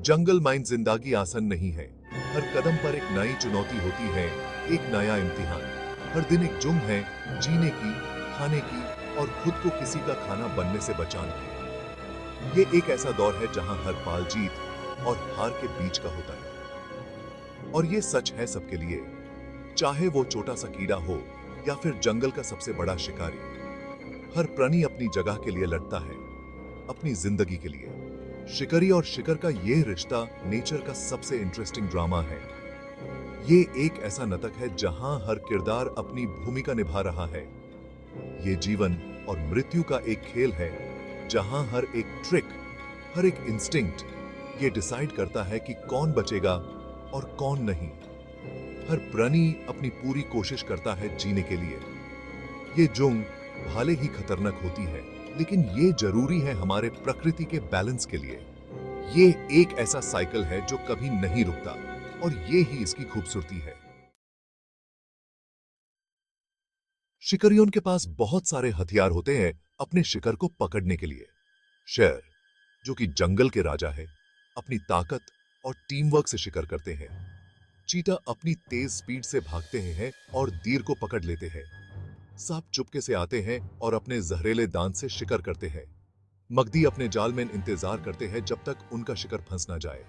जंगल mine जिंदगी आसान नहीं है। हर कदम पर एक नई चुनौती होती है, एक नया इम्तिहान। हर दिन एक जुंग है, जीने की, खाने की और खुद को किसी का खाना बनने से बचाने की। ये एक ऐसा दौर है जहां हर पाल जीत और हार के बीच का होता है। और ये सच है सबके लिए, चाहे वो छोटा सा कीड़ा हो या फिर जंगल का सबसे बड़ा शिकारी। हर प्राणी अपनी जगह के लिए लड़ता है, अपनी जिंदगी के लिए। शिकारी और शिकार का ये रिश्ता नेचर का सबसे इंटरेस्टिंग ड्रामा है। ये एक ऐसा नाटक है जहां हर किरदार अपनी भूमिका निभा रहा है। ये जीवन और मृत्यु का एक खेल है जहां हर एक ट्रिक, हर एक इंस्टिंक्ट ये डिसाइड करता है कि कौन बचेगा और कौन नहीं। हर प्राणी अपनी पूरी कोशिश करता है जीने के लिए। ये जुंग भले ही खतरनाक होती है, लेकिन ये जरूरी है हमारे प्रकृति के बैलेंस के लिए। ये एक ऐसा साइकिल है जो कभी नहीं रुकता और ये ही इसकी खूबसूरती है। शिकारियों के पास बहुत सारे हथियार होते हैं अपने शिकार को पकड़ने के लिए। शेर, जो कि जंगल के राजा है, अपनी ताकत और टीम वर्क से शिकार करते हैं। चीता अपनी तेज स्पीड से भागते हैं और तीर को पकड़ लेते हैं। सांप चुपके से आते हैं और अपने जहरीले दांत से शिकार करते हैं। मगधी अपने जाल में इंतजार करते हैं जब तक उनका शिकार फंस ना जाए।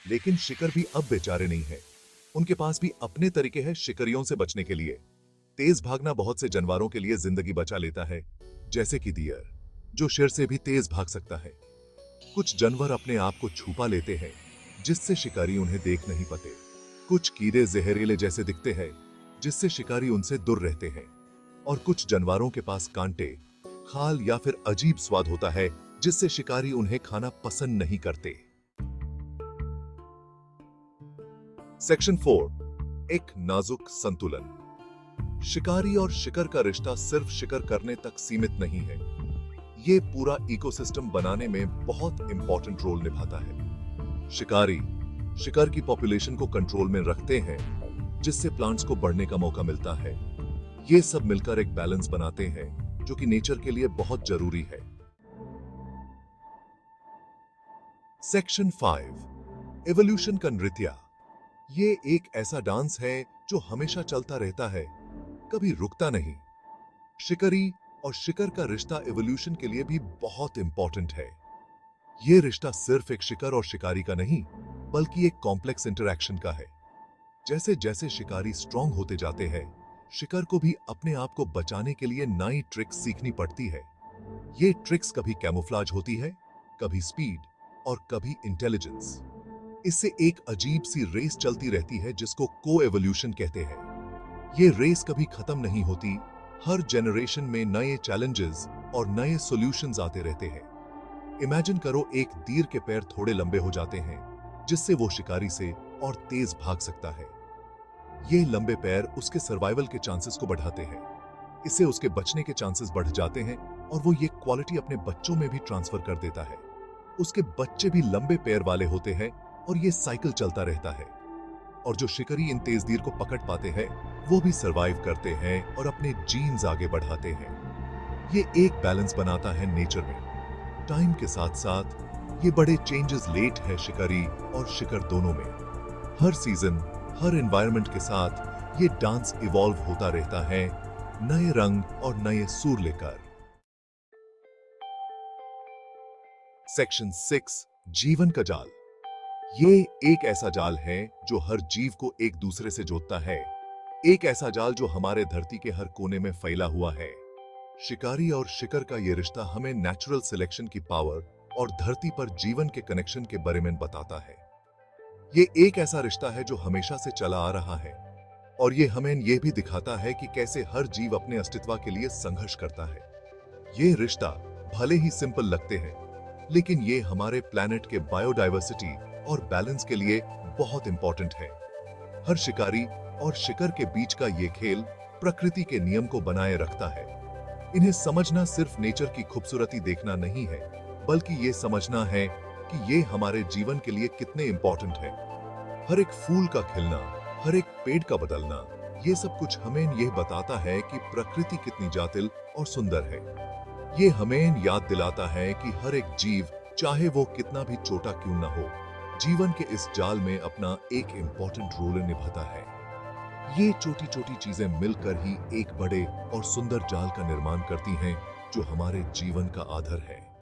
लेकिन शिकार भी अब बेचारे नहीं है। उनके पास भी अपने तरीके हैं शिकारियों से बचने के लिए। तेज भागना बहुत से जानवरों के लिए जिंदगी बचा लेता है, जैसे कि डियर, जो शेर से भी तेज भाग सकता है। कुछ जानवर अपने आप को छुपा लेते हैं, जिससे शिकारी उन्हें देख नहीं पाते। कुछ कीड़े जहरीले जैसे दिखते हैं, जिससे शिकारी उनसे दूर रहते हैं। और कुछ जानवरों के पास कांटे, खाल या फिर अजीब स्वाद होता है, जिससे शिकारी उन्हें खाना पसंद नहीं करते। सेक्शन 4, एक नाजुक संतुलन। शिकारी और शिकार का रिश्ता सिर्फ शिकार करने तक सीमित नहीं है। ये पूरा इकोसिस्टम बनाने में बहुत इंपॉर्टेंट रोल निभाता है। शिकारी शिकार की पॉपुलेशन को कंट्रोल में रखते हैं, जिससे प्लांट्स को बढ़ने का मौका मिलता है। ये सब मिलकर एक बैलेंस बनाते हैं, जो कि नेचर के लिए बहुत जरूरी है। सेक्शन 5, एवोल्यूशन का नृत्य। ये एक ऐसा डांस है जो हमेशा चलता रहता है, कभी रुकता नहीं। शिकारी और शिकार का रिश्ता एवोल्यूशन के लिए भी बहुत इंपॉर्टेंट है। ये रिश्ता सिर्फ एक शिकार और शिकारी का नहीं, बल्कि एक कॉम्प्लेक्स इंटरैक्शन का है। जैसे जैसे शिकारी स्ट्रांग होते जाते हैं, शिकार को भी अपने आप को बचाने के लिए नई ट्रिक्स सीखनी पड़ती है। ये ट्रिक्स कभी कैमोफ्लाज होती है, कभी स्पीड और कभी इंटेलिजेंस। इससे एक अजीब सी रेस चलती रहती है जिसको को एवोल्यूशन कहते हैं। ये रेस कभी खत्म नहीं होती। हर जनरेशन में नए चैलेंजेस और नए सॉल्यूशंस आते रहते हैं। इमेजिन करो, एक तीर के पैर थोड़े लंबे हो जाते हैं, जिससे वो शिकारी से और तेज भाग सकता है। ये लंबे पैर उसके सर्वाइवल के चांसेस को बढ़ाते हैं। इससे उसके बचने के चांसेस बढ़ जाते हैं और वो ये क्वालिटी अपने बच्चों में भी ट्रांसफर कर देता है। उसके बच्चे भी लंबे पैर वाले होते हैं और ये साइकिल चलता रहता है। और जो शिकारी इन तेज तीर को पकड़ पाते हैं, वो भी सरवाइव करते हैं और अपने जीन्स आगे बढ़ाते हैं। ये एक बैलेंस बनाता है नेचर में। टाइम के साथ साथ ये बड़े चेंजेस लेट है शिकारी और शिकार दोनों में। हर सीजन, हर एनवायरनमेंट के साथ ये डांस इवॉल्व होता रहता है, नए रंग और नए सुर लेकर। सेक्शन 6, जीवन का जाल। ये एक ऐसा जाल है जो हर जीव को एक दूसरे से जोड़ता है। एक ऐसा जाल जो हमारे धरती के हर कोने में फैला हुआ है। शिकारी और शिकार का ये रिश्ता हमें नेचुरल सिलेक्शन की पावर और धरती पर जीवन के कनेक्शन के बारे में बताता है। ये एक ऐसा रिश्ता है जो हमेशा से चला आ रहा है और ये हमें यह भी दिखाता है कि कैसे हर जीव अपने अस्तित्व के लिए संघर्ष करता है। ये रिश्ता भले ही सिंपल लगते हैं, लेकिन ये हमारे प्लैनेट के बायोडायवर्सिटी और बैलेंस के लिए बहुत इंपॉर्टेंट है। हर शिकारी और शिकार के बीच का ये खेल प्रकृति के नियम को बनाए रखता है। इन्हें समझना सिर्फ नेचर की खूबसूरती देखना नहीं है, बल्कि ये समझना है कि ये हमारे जीवन के लिए कितने इंपॉर्टेंट है। हर एक फूल का खिलना, हर एक पेड़ का बदलना, ये सब कुछ हमें यह बताता है कि प्रकृति कितनी जातिल और सुंदर है। ये हमें याद दिलाता है कि हर एक जीव, चाहे वो कितना भी छोटा क्यों ना हो, जीवन के इस जाल में अपना एक इम्पोर्टेंट रोल निभाता है। ये छोटी छोटी चीजें मिलकर ही एक बड़े और सुंदर जाल का निर्माण करती हैं, जो हमारे जीवन का आधार है।